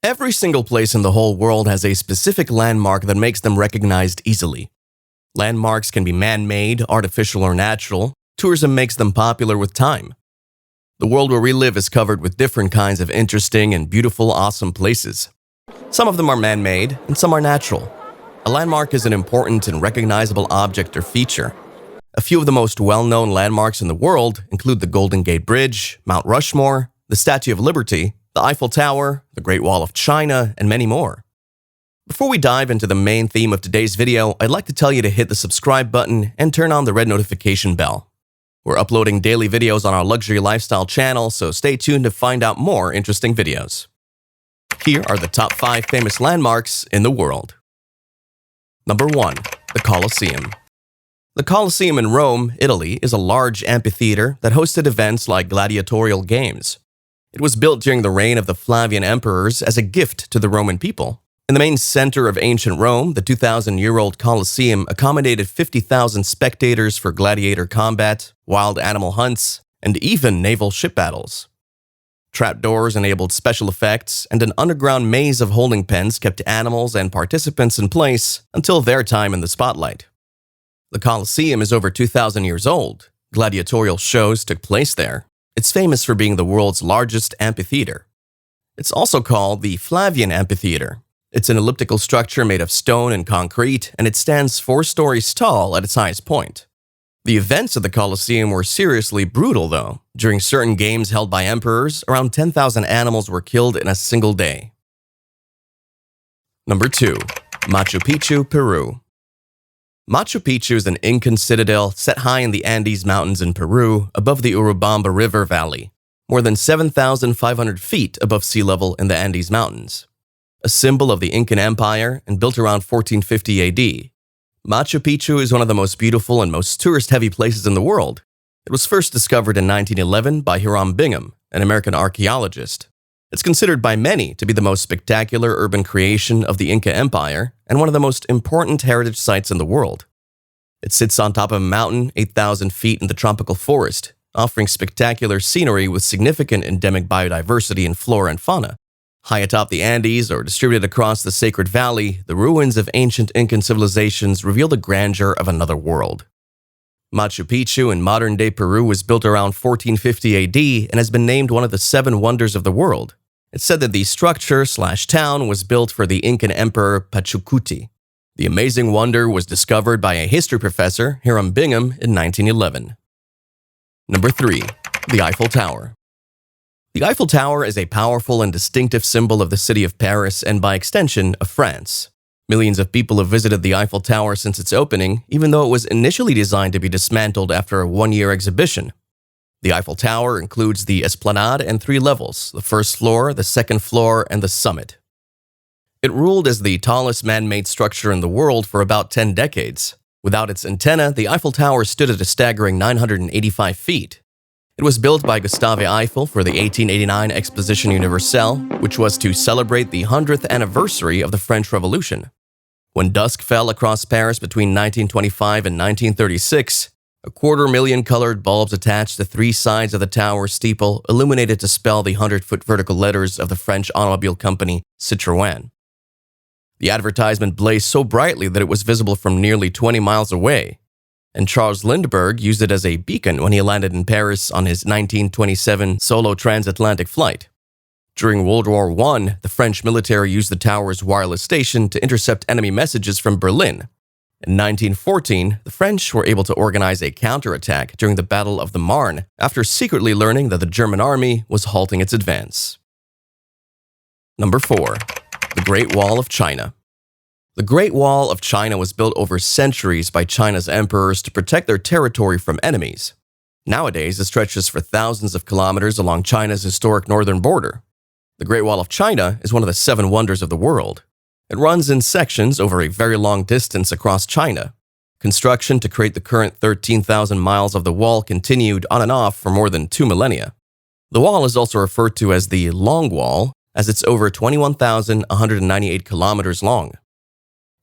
Every single place in the whole world has a specific landmark that makes them recognized easily. Landmarks can be man-made, artificial, or natural. Tourism makes them popular with time. The world where we live is covered with different kinds of interesting and beautiful, awesome places. Some of them are man-made, and some are natural. A landmark is an important and recognizable object or feature. A few of the most well-known landmarks in the world include the Golden Gate Bridge, Mount Rushmore, the Statue of Liberty, the Eiffel Tower, the Great Wall of China, and many more. Before we dive into the main theme of today's video, I'd like to tell you to hit the subscribe button and turn on the red notification bell. We're uploading daily videos on our Luxury Lifestyle channel, so stay tuned to find out more interesting videos. Here are the top 5 famous landmarks in the world. Number 1. The Colosseum. The Colosseum in Rome, Italy, is a large amphitheater that hosted events like gladiatorial games. It was built during the reign of the Flavian emperors as a gift to the Roman people. In the main center of ancient Rome, the 2,000-year-old Colosseum accommodated 50,000 spectators for gladiator combat, wild animal hunts, and even naval ship battles. Trapdoors enabled special effects, and an underground maze of holding pens kept animals and participants in place until their time in the spotlight. The Colosseum is over 2,000 years old. Gladiatorial shows took place there. It's famous for being the world's largest amphitheater. It's also called the Flavian Amphitheater. It's an elliptical structure made of stone and concrete, and it stands 4 stories tall at its highest point. The events of the Colosseum were seriously brutal, though. During certain games held by emperors, around 10,000 animals were killed in a single day. Number 2. Machu Picchu, Peru. Machu Picchu is an Incan citadel set high in the Andes Mountains in Peru, above the Urubamba River Valley, more than 7,500 feet above sea level in the Andes Mountains. A symbol of the Incan Empire and built around 1450 AD, Machu Picchu is one of the most beautiful and most tourist-heavy places in the world. It was first discovered in 1911 by Hiram Bingham, an American archaeologist. It's considered by many to be the most spectacular urban creation of the Inca Empire and one of the most important heritage sites in the world. It sits on top of a mountain 8,000 feet in the tropical forest, offering spectacular scenery with significant endemic biodiversity in flora and fauna. High atop the Andes or distributed across the sacred valley, the ruins of ancient Incan civilizations reveal the grandeur of another world. Machu Picchu in modern-day Peru was built around 1450 AD and has been named one of the 7 wonders of the world. It's said that the structure/town was built for the Incan Emperor Pachacuti. The amazing wonder was discovered by a history professor, Hiram Bingham, in 1911. Number 3. The Eiffel Tower. The Eiffel Tower is a powerful and distinctive symbol of the city of Paris and, by extension, of France. Millions of people have visited the Eiffel Tower since its opening, even though it was initially designed to be dismantled after a 1-year exhibition. The Eiffel Tower includes the esplanade and 3 levels, the first floor, the second floor, and the summit. It ruled as the tallest man-made structure in the world for about 10 decades. Without its antenna, the Eiffel Tower stood at a staggering 985 feet. It was built by Gustave Eiffel for the 1889 Exposition Universelle, which was to celebrate the 100th anniversary of the French Revolution. When dusk fell across Paris between 1925 and 1936, 250,000 colored bulbs attached to 3 sides of the tower's steeple illuminated to spell the 100-foot vertical letters of the French automobile company Citroën. The advertisement blazed so brightly that it was visible from nearly 20 miles away, and Charles Lindbergh used it as a beacon when he landed in Paris on his 1927 solo transatlantic flight. During World War I, the French military used the tower's wireless station to intercept enemy messages from Berlin. In 1914, the French were able to organize a counterattack during the Battle of the Marne after secretly learning that the German army was halting its advance. Number 4. The Great Wall of China. The Great Wall of China was built over centuries by China's emperors to protect their territory from enemies. Nowadays, it stretches for thousands of kilometers along China's historic northern border. The Great Wall of China is one of the 7 wonders of the world. It runs in sections over a very long distance across China. Construction to create the current 13,000 miles of the wall continued on and off for more than 2 millennia. The wall is also referred to as the Long Wall, as it's over 21,198 kilometers long.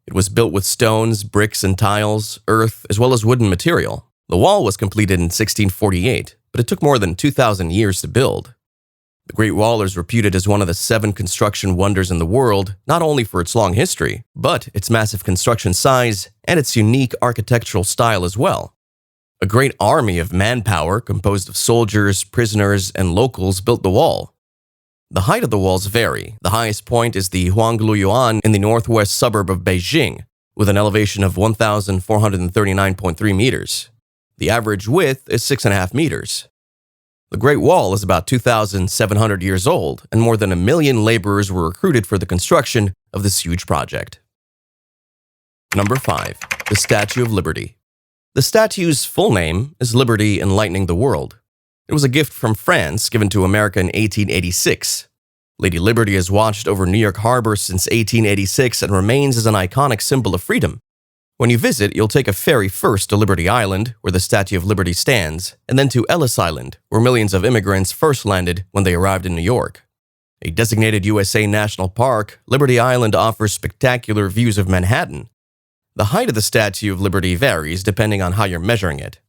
It was built with stones, bricks, and tiles, earth, as well as wooden material. The wall was completed in 1648, but it took more than 2,000 years to build. The Great Wall is reputed as one of the 7 construction wonders in the world, not only for its long history, but its massive construction size and its unique architectural style as well. A great army of manpower composed of soldiers, prisoners, and locals built the wall. The height of the walls vary. The highest point is the Huangluyuan in the northwest suburb of Beijing, with an elevation of 1,439.3 meters. The average width is 6.5 meters. The Great Wall is about 2,700 years old, and more than 1 million laborers were recruited for the construction of this huge project. Number 5. The Statue of Liberty. The statue's full name is Liberty Enlightening the World. It was a gift from France given to America in 1886. Lady Liberty has watched over New York Harbor since 1886 and remains as an iconic symbol of freedom. When you visit, you'll take a ferry first to Liberty Island, where the Statue of Liberty stands, and then to Ellis Island, where millions of immigrants first landed when they arrived in New York. A designated USA National Park, Liberty Island offers spectacular views of Manhattan. The height of the Statue of Liberty varies depending on how you're measuring it.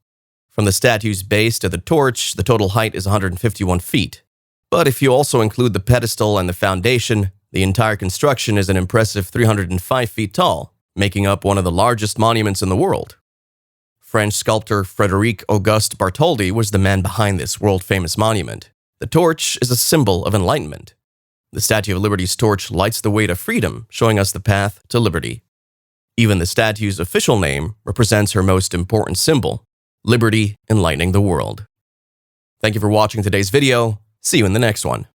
From the statue's base to the torch, the total height is 151 feet. But if you also include the pedestal and the foundation, the entire construction is an impressive 305 feet tall, making up one of the largest monuments in the world. French sculptor Frédéric Auguste Bartholdi was the man behind this world-famous monument. The torch is a symbol of enlightenment. The Statue of Liberty's torch lights the way to freedom, showing us the path to liberty. Even the statue's official name represents her most important symbol, Liberty Enlightening the World. Thank you for watching today's video. See you in the next one.